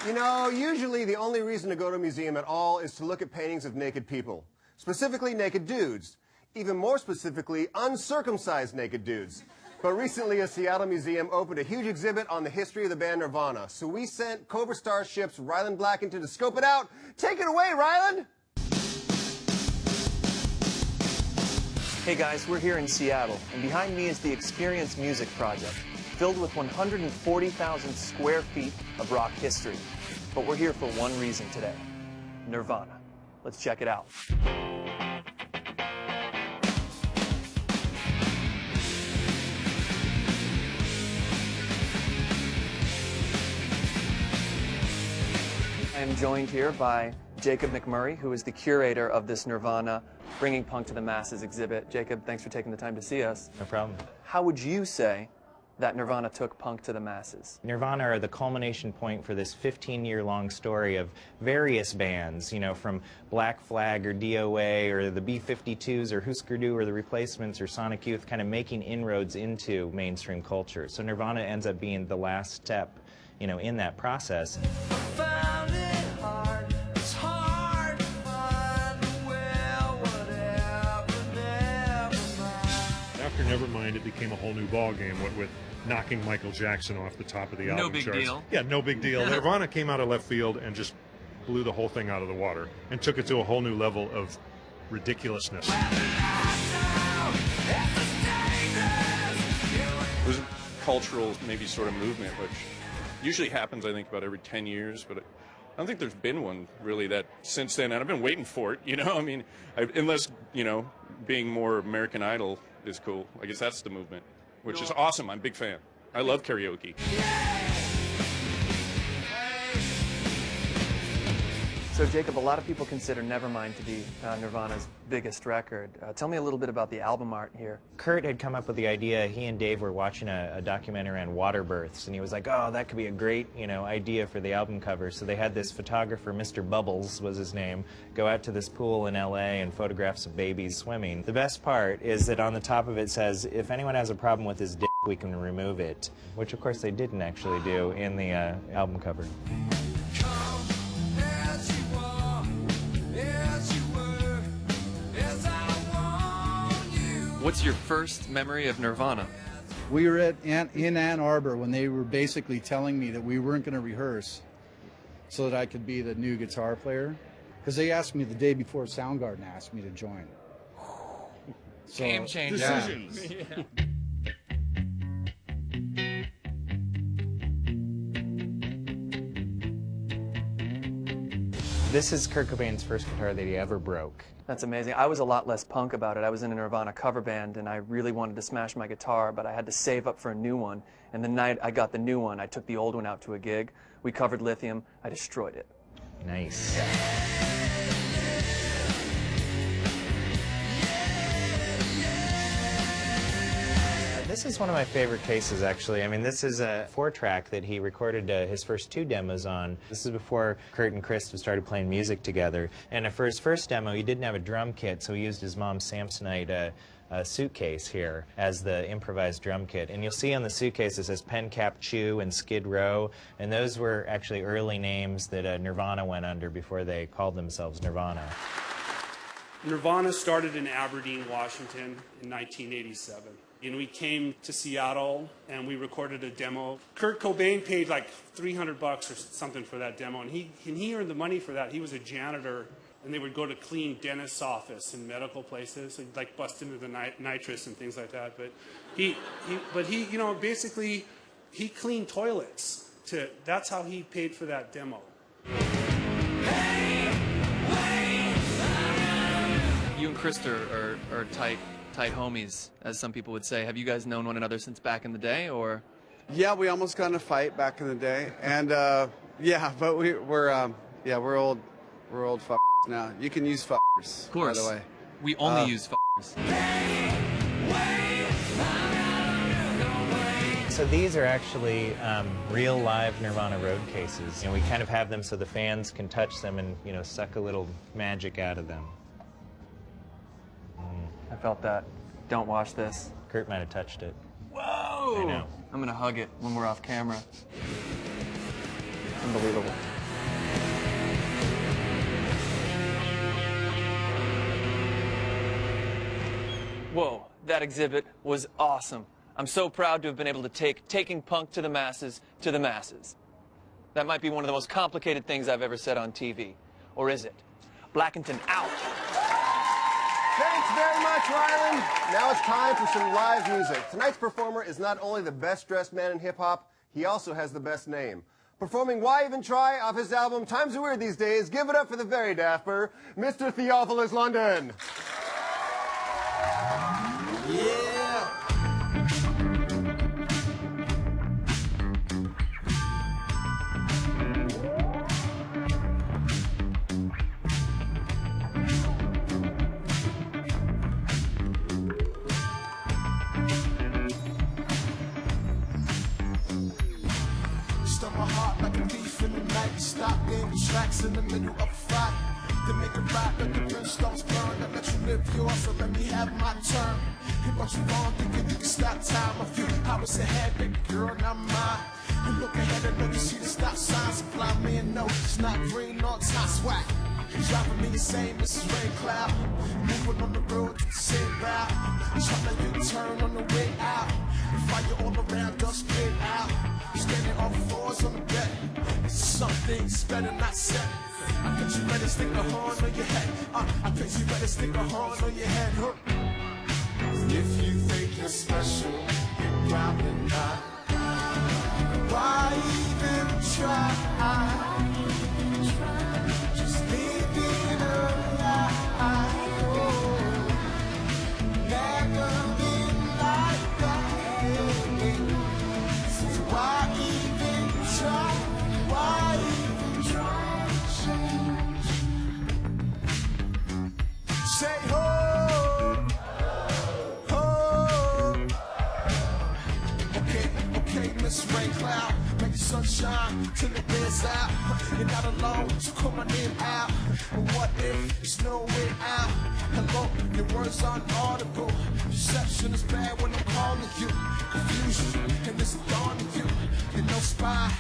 You know, usually the only reason to go to a museum at all is to look at paintings of naked people. Specifically, naked dudes. Even more specifically, uncircumcised naked dudes. But recently, a Seattle museum opened a huge exhibit on the history of the band Nirvana. So we sent Cobra Starship's Ryland Blacken to scope it out. Take it away, Ryland! Hey guys, we're here in Seattle, and behind me is the Experience Music Project, filled with 140,000 square feet of rock history. But we're here for one reason today: Nirvana. Let's check it out. I am joined here by Jacob McMurray, who is the curator of this Nirvana Bringing Punk to the Masses exhibit. Jacob, thanks for taking the time to see us. No problem. How would you say that Nirvana took punk to the masses? Nirvana are the culmination point for this 15-year-long story of various bands, you know, from Black Flag or DOA or the B-52s or Husker Du or the Replacements or Sonic Youth, kind of making inroads into mainstream culture. So Nirvana ends up being the last step, you know, in that process. After Nevermind, it became a whole new ball game with knocking Michael Jackson off the top of the album charts. No big deal. Yeah, no big deal. Nirvana came out of left field and just blew the whole thing out of the water and took it to a whole new level of ridiculousness. It was a cultural, maybe sort of movement, which usually happens, I think, about every 10 years, but I don't think there's been one really that since then, and I've been waiting for it, you know, I mean, unless, you know, being more American Idol is cool. I guess that's the movement, which is awesome. I'm a big fan. I love karaoke. So Jacob, a lot of people consider Nevermind to be Nirvana's biggest record. Tell me a little bit about the album art here. Kurt had come up with the idea. He and Dave were watching a documentary on water births, and he was like, oh, that could be a great, you know, idea for the album cover. So they had this photographer, Mr. Bubbles was his name, go out to this pool in LA and photograph some babies swimming. The best part is that on the top of it says, if anyone has a problem with his dick, we can remove it, which of course they didn't actually do in the album cover. What's your first memory of Nirvana? We were in Ann Arbor when they were basically telling me that we weren't going to rehearse so that I could be the new guitar player. Because they asked me the day before Soundgarden asked me to join. So, Game changer. Decisions. Yeah. This is Kurt Cobain's first guitar that he ever broke. That's amazing. I was a lot less punk about it. I was in a Nirvana cover band, and I really wanted to smash my guitar, but I had to save up for a new one. And the night I got the new one, I took the old one out to a gig. We covered Lithium. I destroyed it. Nice. This is one of my favorite cases, actually. I mean, this is a 4-track that he recorded his first 2 demos on. This is before Kurt and Chris started playing music together. And for his first demo, he didn't have a drum kit, so he used his mom's Samsonite suitcase here as the improvised drum kit. And you'll see on the suitcase it says Pen Cap Chew and Skid Row, and those were actually early names that Nirvana went under before they called themselves Nirvana. Nirvana started in Aberdeen, Washington in 1987. And we came to Seattle and we recorded a demo. Kurt Cobain paid like $300 or something for that demo, and he earned the money for that. He was a janitor, and they would go to clean dentist's office and medical places, and like bust into the nitrous and things like that. But he you know, basically he cleaned toilets. That's how he paid for that demo. You and Chris are tight homies, as some people would say. Have you guys known one another since back in the day, or? Yeah, we almost got in a fight back in the day, and yeah, but we're old fuckers now. You can use fuckers, Of course. by the way. We only use fuckers. So these are actually real live Nirvana road cases. And we kind of have them so the fans can touch them and, you know, suck a little magic out of them. I felt that. Don't wash this. Kurt might have touched it. Whoa! I know. I'm gonna hug it when we're off camera. Unbelievable. that exhibit was awesome. I'm so proud to have been able to take taking punk to the masses to the masses. That might be one of the most complicated things I've ever said on TV. Or is it? Blackington out. Thanks very much, Rylan. Now it's time for some live music. Tonight's performer is not only the best dressed man in hip-hop, he also has the best name. Performing Why Even Try off his album Times Are Weird These Days, give it up for the very dapper, Mr. Theophilus London. Stop my heart like a thief in the night. Stop in tracks in the middle of a fight. To make it right like the brimstones burn. I let you live yours, so let me have my turn. Hit what you want, thinking you can stop time. A few hours ahead, baby girl, not mine. You look ahead and know you see the stop sign. Supply me a note, it's not green or top swag. Driving me insane, Mrs. Rain Cloud. Moving on the road to the same route. Trying to U-turn on the way out. Fire all around, dust spit out. Standing on floors on the bed. Some things better not said. I bet you better stick a horn on your head. I bet you better stick a horn on your head. Huh? If you think you're special, you're probably not. Why even try? Just leave it alive. Never been like that. So why even try? Why even try to change? Say ho, ho. Okay, Miss Rain Cloud, make the sunshine till the bears out. You're not alone, so call my name out. But what if there's no way out? Hello, your words aren't audible. Reception is bad when I'm calling you. Confusion, and it's dawning you. You're no spy,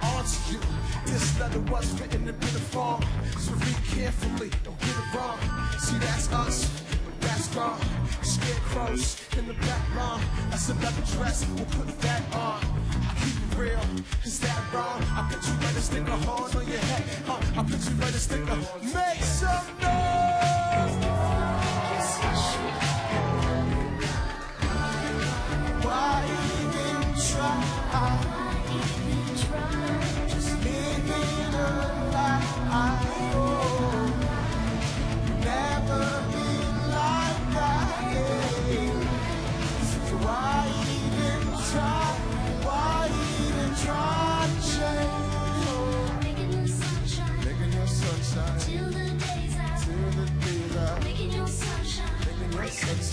onto you. This letter was written in bitter form, so read carefully, don't get it wrong. See, that's us, but that's gone. Scarecrows in the back lawn. That's another dress, we'll put that on. I keep it real, is that wrong? I bet you better stick a horn on your head. I bet you better stick a make some noise. Why even try? Just leave it alive. Never been like that. So why even try? Why even try to change? Making your sunshine till the days out. Making your sunshine.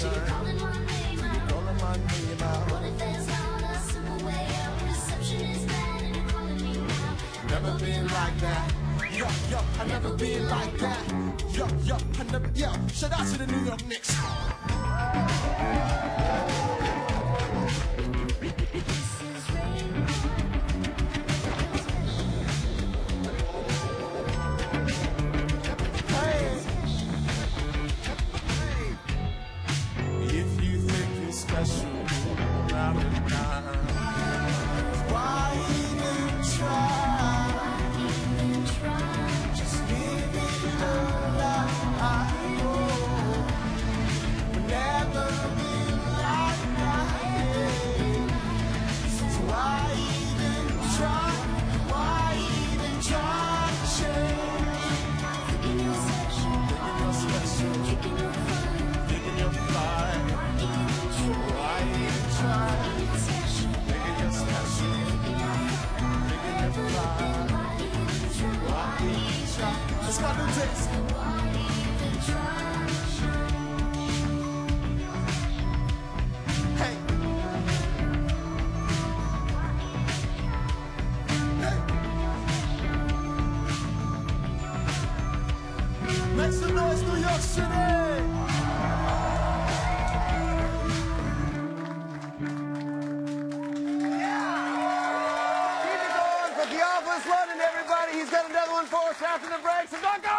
Keep calling my name out. What if there's not a simple way out? Reception is bad and you're calling me now. Never been like that. Yo, I never been like that. Yo, I never, shout out to the New York Knicks. If you think you're special, probably not. Why even try? Just leave it alive. Never been like that. So why even try? Why even try to change? Thinking you're special, thinking you're fun, thinking you're fly. Why even try? Thinking you're special, thinking you're fly. Why even try? Let's go do this. Why even try? Hey. Make some noise, New York City! Keep it going for Theophilus London, everybody. He's got another one for us after the break, so don't go